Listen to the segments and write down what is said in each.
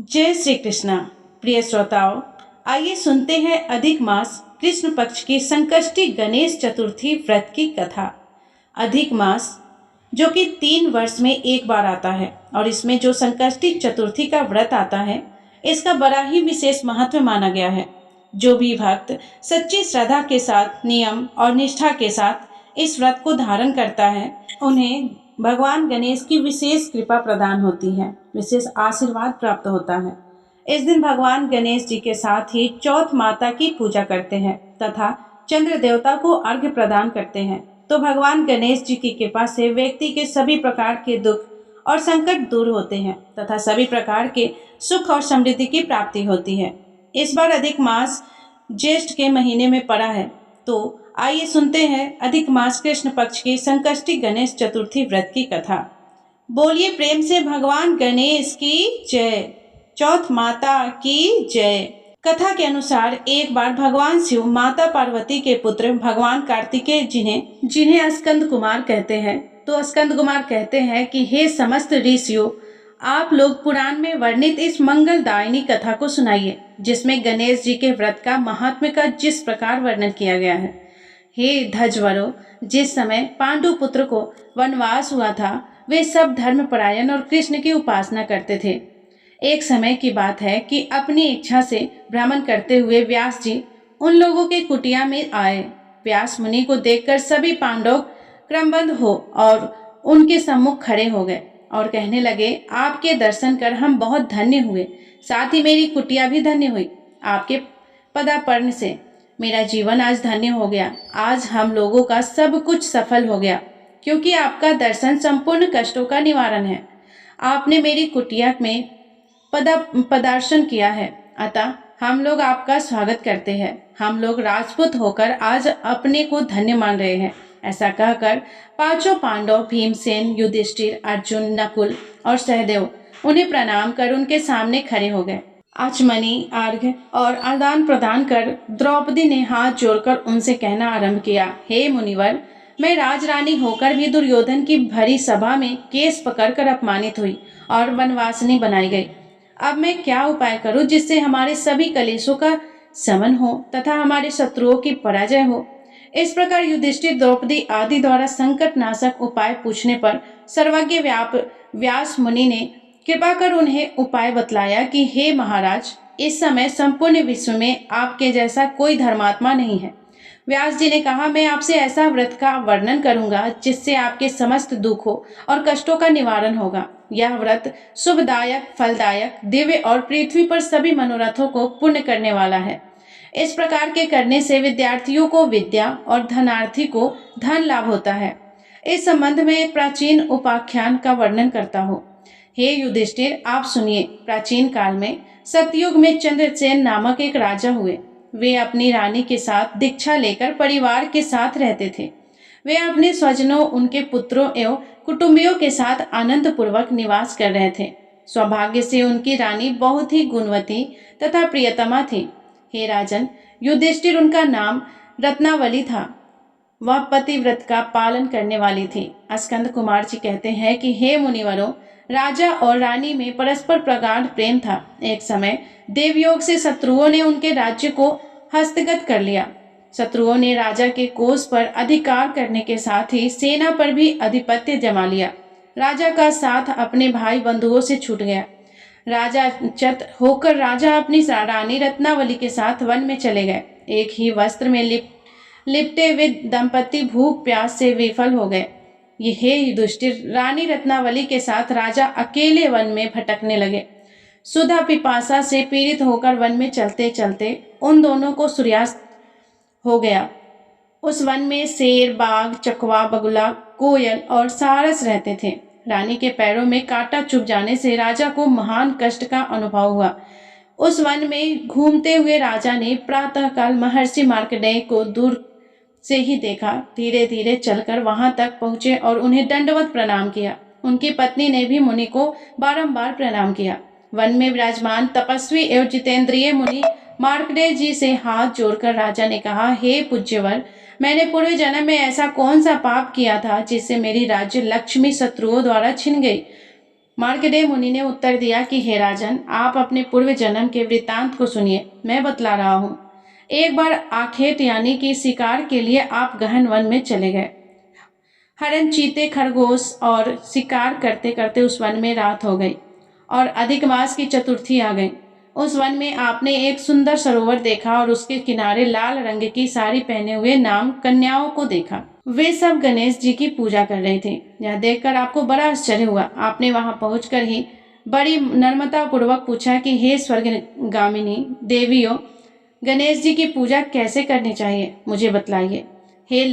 जय श्री कृष्णा। प्रिय श्रोताओं, आइए सुनते हैं अधिक मास कृष्ण पक्ष की संकष्टी गणेश चतुर्थी व्रत की कथा। अधिक मास जो कि 3 वर्ष में एक बार आता है और इसमें जो संकष्टी चतुर्थी का व्रत आता है, इसका बड़ा ही विशेष महत्व माना गया है। जो भी भक्त सच्ची श्रद्धा के साथ, नियम और निष्ठा के साथ इस व्रत को धारण करता है, उन्हें भगवान गणेश की विशेष कृपा प्रदान होती है, विशेष आशीर्वाद प्राप्त होता है। इस दिन भगवान गणेश जी के साथ ही चौथ माता की पूजा करते हैं तथा चंद्र देवता को अर्घ्य प्रदान करते हैं। तो भगवान गणेश जी की कृपा से व्यक्ति के सभी प्रकार के दुख और संकट दूर होते हैं तथा सभी प्रकार के सुख और समृद्धि की प्राप्ति होती है। इस बार अधिक मास ज्येष्ठ के महीने में पड़ा है, तो आइए सुनते हैं अधिक मास कृष्ण पक्ष की संकष्टी गणेश चतुर्थी व्रत की कथा। बोलिए प्रेम से भगवान गणेश की जय, चौथ माता की जय। कथा के अनुसार एक बार भगवान शिव माता पार्वती के पुत्र भगवान कार्तिकेय जिन्हें स्कंद कुमार कहते हैं, तो स्कंद कुमार कहते हैं कि हे समस्त ऋषियों, आप लोग पुराण में वर्णित इस मंगलदायिनी कथा को सुनाइए, जिसमें गणेश जी के व्रत का महात्म्य का जिस प्रकार वर्णन किया गया है। हे धजवरो, जिस समय पांडु पुत्र को वनवास हुआ था, वे सब धर्मपरायण और कृष्ण की उपासना करते थे। एक समय की बात है कि अपनी इच्छा से भ्रमण करते हुए व्यास जी उन लोगों के कुटिया में आए। व्यास मुनि को देखकर सभी पांडव क्रमबद्ध हो और उनके सम्मुख खड़े हो गए और कहने लगे, आपके दर्शन कर हम बहुत धन्य हुए, साथ ही मेरी कुटिया भी धन्य हुई। आपके पदार्पण से मेरा जीवन आज धन्य हो गया। आज हम लोगों का सब कुछ सफल हो गया, क्योंकि आपका दर्शन संपूर्ण कष्टों का निवारण है। आपने मेरी कुटिया में पदार्शन किया है, अतः हम लोग आपका स्वागत करते हैं। हम लोग राजपूत होकर आज अपने को धन्य मान रहे हैं। ऐसा कहकर पांचों पांडव भीमसेन, युधिष्ठिर, अर्जुन, नकुल और सहदेव उन्हें प्रणाम कर उनके सामने खड़े हो गए। आचमनी, अर्घ्य और आदान प्रदान कर द्रौपदी ने हाथ जोड़कर उनसे कहना आरंभ किया, हे मुनिवर, मैं राजरानी होकर भी दुर्योधन की भरी सभा में केस पकड़कर अपमानित हुई और वनवासिनी बनाई गई। अब मैं क्या उपाय करूं जिससे हमारे सभी कलेशों का शमन हो तथा हमारे शत्रुओं की पराजय हो। इस प्रकार युधिष्ठिर, द्रौपदी आदि द्वारा संकट नाशक उपाय पूछने पर सर्वज्ञ व्यास मुनि ने कृपा कर उन्हें उपाय बतलाया कि हे महाराज, इस समय संपूर्ण विश्व में आपके जैसा कोई धर्मात्मा नहीं है। व्यास जी ने कहा, मैं आपसे ऐसा व्रत का वर्णन करूंगा जिससे आपके समस्त दुखों और कष्टों का निवारण होगा। यह व्रत शुभदायक, फलदायक, दिव्य और पृथ्वी पर सभी मनोरथों को पूर्ण करने वाला है। इस प्रकार के करने से विद्यार्थियों को विद्या और धनार्थी को धन लाभ होता है। इस संबंध में एक प्राचीन उपाख्यान का वर्णन करता हूँ। हे युधिष्ठिर, आप सुनिए। प्राचीन काल में सतयुग में चंद्रसेन नामक एक राजा हुए। वे अपनी रानी के साथ दीक्षा लेकर परिवार के साथ रहते थे। वे अपने स्वजनों, उनके पुत्रों एवं कुटुंबियों के साथ आनंद पूर्वक निवास कर रहे थे। सौभाग्य से उनकी रानी बहुत ही गुणवती तथा प्रियतमा थी। हे राजन, युधिष्ठिर उनका नाम रत्नावली था। वह पतिव्रत का पालन करने वाली थी। स्कंद कुमार जी कहते हैं कि हे मुनिवरों, राजा और रानी में परस्पर प्रगाढ़ प्रेम था। एक समय देवयोग से शत्रुओं ने उनके राज्य को हस्तगत कर लिया। शत्रुओं ने राजा के कोष पर अधिकार करने के साथ ही सेना पर भी आधिपत्य जमा लिया। राजा का साथ अपने भाई बंधुओं से छूट गया। राजा चत होकर राजा अपनी रानी रत्नावली के साथ वन में चले गए। एक ही वस्त्र में लिपटे हुए दंपति भूख प्यास से विफल हो गए। ये हे युधिष्ठिर, रानी रत्नावली के साथ राजा अकेले वन में भटकने लगे। सुधा पिपासा से पीड़ित होकर वन में चलते चलते उन दोनों को सूर्यास्त हो गया। उस वन में शेर, बाघ, चकवा, बगुला, कोयल और सारस रहते थे। रानी के पैरों में कांटा चुभ जाने से राजा को महान कष्ट का अनुभव हुआ। उस वन में घूमते हुए राजा ने प्रातःकाल महर्षि मार्कंडेय को दूर से ही देखा। धीरे धीरे चलकर वहां तक पहुंचे और उन्हें दंडवत प्रणाम किया। उनकी पत्नी ने भी मुनि को बारंबार प्रणाम किया। वन में विराजमान तपस्वी एवं जितेंद्रिय मुनि मार्कंडेय जी से हाथ जोड़कर राजा ने कहा, हे पूज्यवर, मैंने पूर्व जन्म में ऐसा कौन सा पाप किया था जिससे मेरी राज्य लक्ष्मी शत्रुओं द्वारा छिन गई। मार्कंडेय मुनि ने उत्तर दिया कि हे राजन, आप अपने पूर्व जन्म के वृत्तांत को सुनिए, मैं बतला रहा हूँ। एक बार आखेट यानी कि शिकार के लिए आप गहन वन में चले गए। हरण, चीते, खरगोश और शिकार करते करते उस वन में रात हो गई और अधिक मास की चतुर्थी आ गई। उस वन में आपने एक सुंदर सरोवर देखा और उसके किनारे लाल रंग की साड़ी पहने हुए नाम कन्याओं को देखा। वे सब गणेश जी की पूजा कर रहे थे। यह देखकर आपको बड़ा आश्चर्य हुआ। आपने वहां पहुंचकर ही बड़ी नम्रता पूर्वक पूछा कि हे स्वर्गगामिनी देवियों, गणेश जी की पूजा कैसे करनी चाहिए, मुझे बतलाइए। हे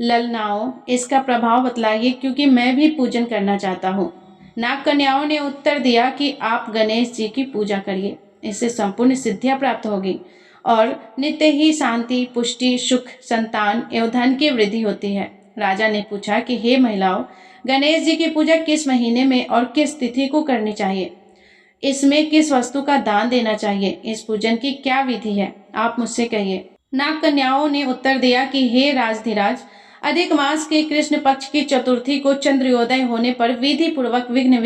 ललनाओं, इसका प्रभाव बतलाइए, क्योंकि मैं भी पूजन करना चाहता हूँ। नाग कन्याओं ने उत्तर दिया कि आप गणेश जी की पूजा करिए, इससे संपूर्ण सिद्धियां प्राप्त होगी और नित्य ही शांति, पुष्टि, सुख, संतान एवं धन की वृद्धि होती है। राजा ने पूछा कि हे महिलाओं, गणेश जी की पूजा किस महीने में और किस तिथि को करनी चाहिए? इसमें किस वस्तु का दान देना चाहिए? इस पूजन की क्या विधि है, आप मुझसे कहिए। नाग कन्याओं ने उत्तर दिया कि हे राजधिराज, अधिक मास के कृष्ण पक्ष की चतुर्थी को चंद्रोदय होने पर विधि पूर्वक विघ्न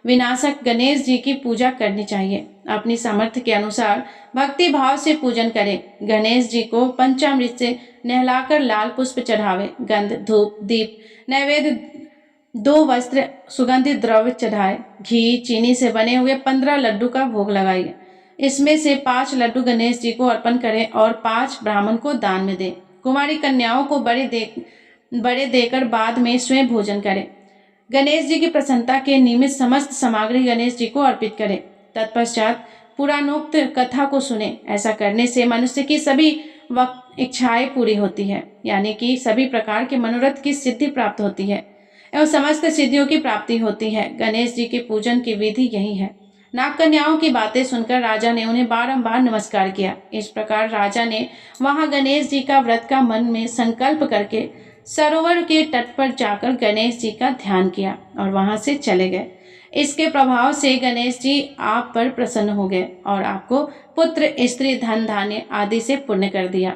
विनाशक गणेश जी की पूजा करनी चाहिए। अपनी सामर्थ्य के अनुसार भक्ति भाव से पूजन करें। गणेश जी को पंचामृत से नहलाकर लाल पुष्प चढ़ावे, गंध, धूप, दीप, नैवेद्य, 2 वस्त्र, सुगंधित द्रव्य चढ़ाए, घी, चीनी से बने हुए 15 लड्डू का भोग लगाइए। इसमें से 5 लड्डू गणेश जी को अर्पण करें और 5 ब्राह्मण को दान में दें। कुमारी कन्याओं को बड़े देकर बाद में स्वयं भोजन करें। गणेश जी की प्रसन्नता के निमित्त समस्त सामग्री गणेश जी को अर्पित करें। तत्पश्चात पुराणोक्त कथा को सुने। ऐसा करने से मनुष्य की सभी इच्छाएं पूरी होती है, यानी कि सभी प्रकार के मनोरथ की सिद्धि प्राप्त होती है एवं समस्त सिद्धियों की प्राप्ति होती है। गणेश जी के पूजन की विधि यही है। नाग कन्याओं की बातें सुनकर राजा ने उन्हें बारंबार नमस्कार किया। इस प्रकार राजा ने वहां गणेश जी का व्रत का मन में संकल्प करके सरोवर के तट पर जाकर गणेश जी का ध्यान किया और वहां से चले गए। इसके प्रभाव से गणेश जी आप पर प्रसन्न हो गए और आपको पुत्र, स्त्री, धन, धान्य आदि से पुण्य कर दिया।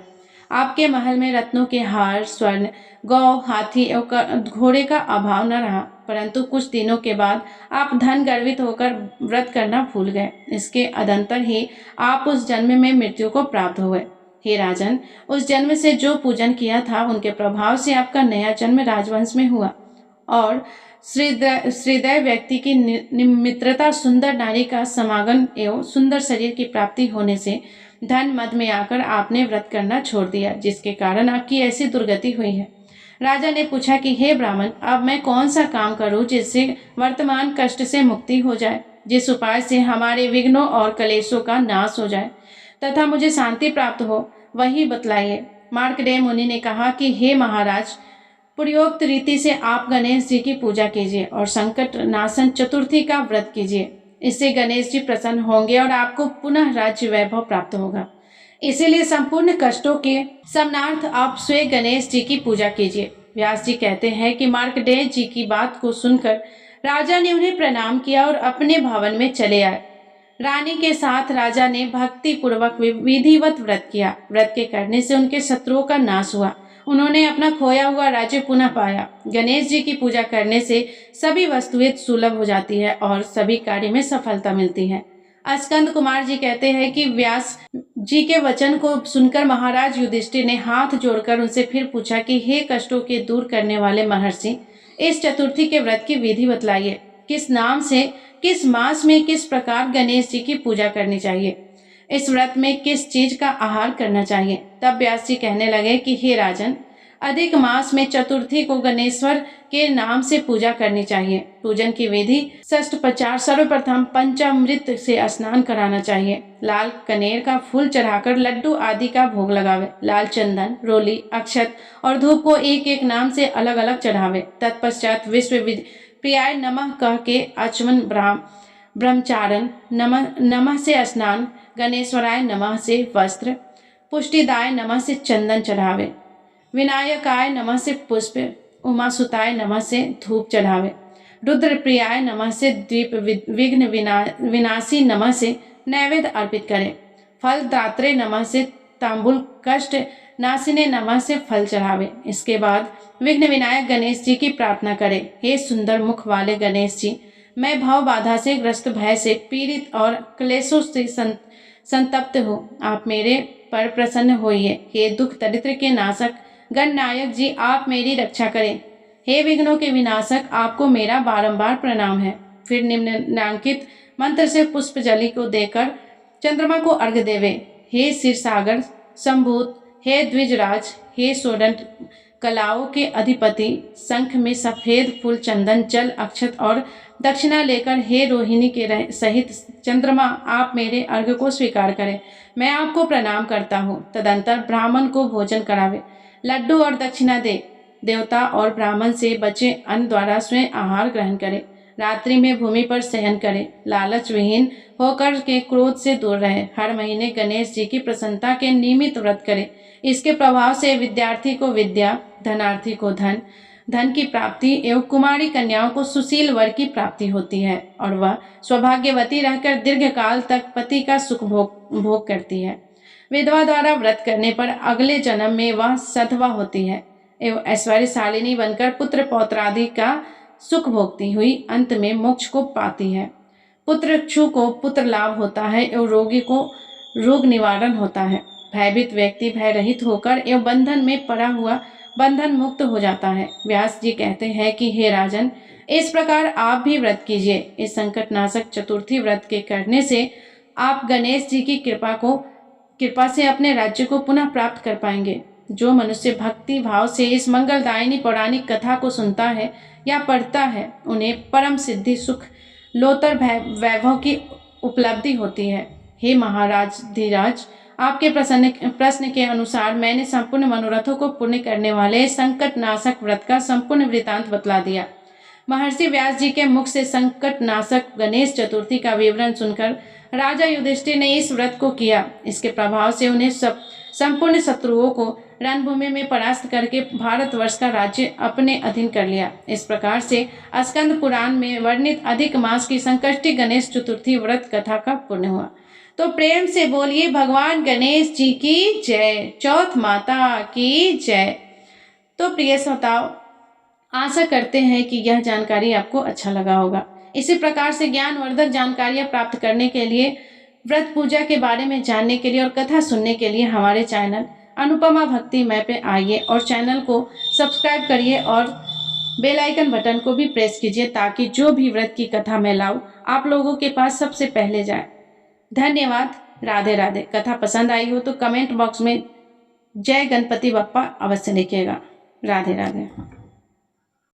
आपके महल में रत्नों के हार, स्वर्ण, गौ, हाथी एवं घोड़े का अभाव न रहा, परंतु कुछ दिनों के बाद आप धन गर्वित होकर व्रत करना भूल गए। इसके अदंतर ही आप उस जन्म में मृत्यु को प्राप्त हुए। हे राजन, उस जन्म से जो पूजन किया था उनके प्रभाव से आपका नया जन्म राजवंश में हुआ और श्रीदय व्यक्ति की मित्रता, सुंदर नारी का समागम एवं सुंदर शरीर की प्राप्ति होने से धन मद में आकर आपने व्रत करना छोड़ दिया, जिसके कारण आपकी ऐसी दुर्गति हुई है। राजा ने पूछा कि हे ब्राह्मण, अब मैं कौन सा काम करूं जिससे वर्तमान कष्ट से मुक्ति हो जाए, जिस उपाय से हमारे विघ्नों और कलेशों का नाश हो जाए तथा मुझे शांति प्राप्त हो, वही बतलाइए। मार्कंडेय मुनि ने कहा कि हे महाराज, पूर्वोक्त रीति से आप गणेश जी की पूजा कीजिए और संकट नाशन चतुर्थी का व्रत कीजिए। इससे गणेश जी प्रसन्न होंगे और आपको पुनः राज्य वैभव प्राप्त होगा। इसीलिए संपूर्ण कष्टों के शमनार्थ आप स्वयं गणेश जी की पूजा कीजिए। व्यास जी कहते हैं कि मार्कंडेय जी की बात को सुनकर राजा ने उन्हें प्रणाम किया और अपने भवन में चले आए। रानी के साथ राजा ने भक्ति पूर्वक विधिवत व्रत किया। व्रत के करने से उनके शत्रुओं का नाश हुआ। उन्होंने अपना खोया हुआ राज्य पुनः पाया। गणेश जी की पूजा करने से सभी वस्तुएं सुलभ हो जाती है और सभी कार्य में सफलता मिलती है। स्कंद कुमार जी कहते हैं कि व्यास जी के वचन को सुनकर महाराज युधिष्ठिर ने हाथ जोड़कर उनसे फिर पूछा कि हे कष्टों के दूर करने वाले महर्षि, इस चतुर्थी के व्रत की विधि बतलाइए। किस नाम से, किस मास में, किस प्रकार गणेश जी की पूजा करनी चाहिए? इस व्रत में किस चीज का आहार करना चाहिए? तब व्यास जी कहने लगे कि हे राजन, अधिक मास में चतुर्थी को गणेश्वर के नाम से पूजा करनी चाहिए। पूजन की विधि षष्ठोपचार, सर्वप्रथम पंचामृत से स्नान कराना चाहिए। लाल कनेर का फूल चढ़ाकर लड्डू आदि का भोग लगावे। लाल चंदन, रोली, अक्षत और धूप को एक एक नाम से अलग अलग चढ़ावे। तत्पश्चात विश्व प्रियाय नमः कह के आचमन, ब्रह्मचारण, नमः से स्नान, गणेश्वराय नमः से वस्त्र, पुष्टिदाय नमः से चंदन चढ़ावे, विनायकाय नमः से पुष्प, उमासुताय नमः से धूप चढ़ावे, रुद्र प्रियाय नमः से दीप, विघ्न विनाशी नमः से नैवेद्य अर्पित करें। फल दात्रे नमः से तांबुल, कष्ट नासिने नमः से फल चढ़ावे। इसके बाद विघ्न विनायक गणेश जी की प्रार्थना करें। हे सुंदर मुख वाले गणेश जी, मैं भाव बाधा से ग्रस्त, भय से पीड़ित और क्लेशों से संतप्त हूँ। आप मेरे पर प्रसन्न होइए। हे दुख दरिद्र के नाशक गणनायक जी, आप मेरी रक्षा करें। हे विघ्नों के विनाशक, आपको मेरा बारंबार प्रणाम है। फिर निम्नांकित मंत्र से पुष्प जली को देकर चंद्रमा को अर्घ्य देवे। हे क्षीर सागर संभूत, हे द्विजराज, हे सोडंट कलाओं के अधिपति, शंख में सफेद फूल, चंदन, जल, अक्षत और दक्षिणा लेकर हे रोहिणी के सहित चंद्रमा, आप मेरे अर्घ्य को स्वीकार करें। मैं आपको प्रणाम करता हूँ। तदंतर ब्राह्मण को भोजन करावे, लड्डू और दक्षिणा दे। देवता और ब्राह्मण से बचे अन्न द्वारा स्वयं आहार ग्रहण करे। रात्रि में भूमि पर शयन करे। लालच विहीन होकर के क्रोध से दूर रहे। हर महीने गणेश जी की प्रसन्नता के निमित्त व्रत करे। इसके प्रभाव से विद्यार्थी को विद्या, धनार्थी को धन, धन की प्राप्ति एवं कुमारी कन्याओं को सुशील वर की प्राप्ति होती है और वह सौभाग्यवती रहकर दीर्घ काल तक पति का सुख भोग करती है। विधवा द्वारा व्रत करने पर अगले जन्म में वह सधवा होती है एवं ऐश्वर्यशालिनी बनकर पुत्र पौत्रादि का सुख भोगती हुई अंत में मोक्ष को पाती है। पुत्रक्षु को पुत्र लाभ होता है एवं रोगी को रोग निवारण होता है। भयभीत व्यक्ति भय रहित होकर एवं बंधन में पड़ा हुआ बंधन मुक्त हो जाता है। व्यास जी कहते हैं कि हे राजन, इस प्रकार आप भी व्रत कीजिए। इस संकटनाशक चतुर्थी व्रत के करने से आप गणेश जी की कृपा से अपने राज्य को पुनः प्राप्त कर पाएंगे। जो मनुष्य भक्ति भाव से इस मंगलदायिनी पौराणिक कथा को सुनता है या पढ़ता है, उन्हें परम सिद्धि, सुख, लोतर वैभव की उपलब्धि होती है। हे महाराज धीराज, आपके प्रश्न के अनुसार मैंने संपूर्ण मनोरथों को पूर्ण करने वाले संकट नाशक व्रत का संपूर्ण वृतांत बतला दिया। महर्षि व्यास जी के मुख से संकट नाशक गणेश चतुर्थी का विवरण सुनकर राजा युधिष्ठिर ने इस व्रत को किया। इसके प्रभाव से उन्हें संपूर्ण शत्रुओं को रणभूमि में परास्त करके भारतवर्ष का राज्य अपने अधीन कर लिया। इस प्रकार से स्कंद पुराण में वर्णित अधिक मास की संकष्टी गणेश चतुर्थी व्रत कथा का पूर्ण हुआ। तो प्रेम से बोलिए भगवान गणेश जी की जय, चौथ माता की जय। तो प्रिय श्रोताओ, आशा करते हैं कि यह जानकारी आपको अच्छा लगा होगा। इसी प्रकार से ज्ञानवर्धक जानकारियां प्राप्त करने के लिए, व्रत पूजा के बारे में जानने के लिए और कथा सुनने के लिए हमारे चैनल अनुपमा भक्तिमय पे आइए और चैनल को सब्सक्राइब करिए और बेल आइकन बटन को भी प्रेस कीजिए ताकि जो भी व्रत की कथा मैं लाऊं आप लोगों के पास सबसे पहले जाए। धन्यवाद। राधे राधे। कथा पसंद आई हो तो कमेंट बॉक्स में जय गणपति बप्पा अवश्य लिखिएगा। राधे राधे।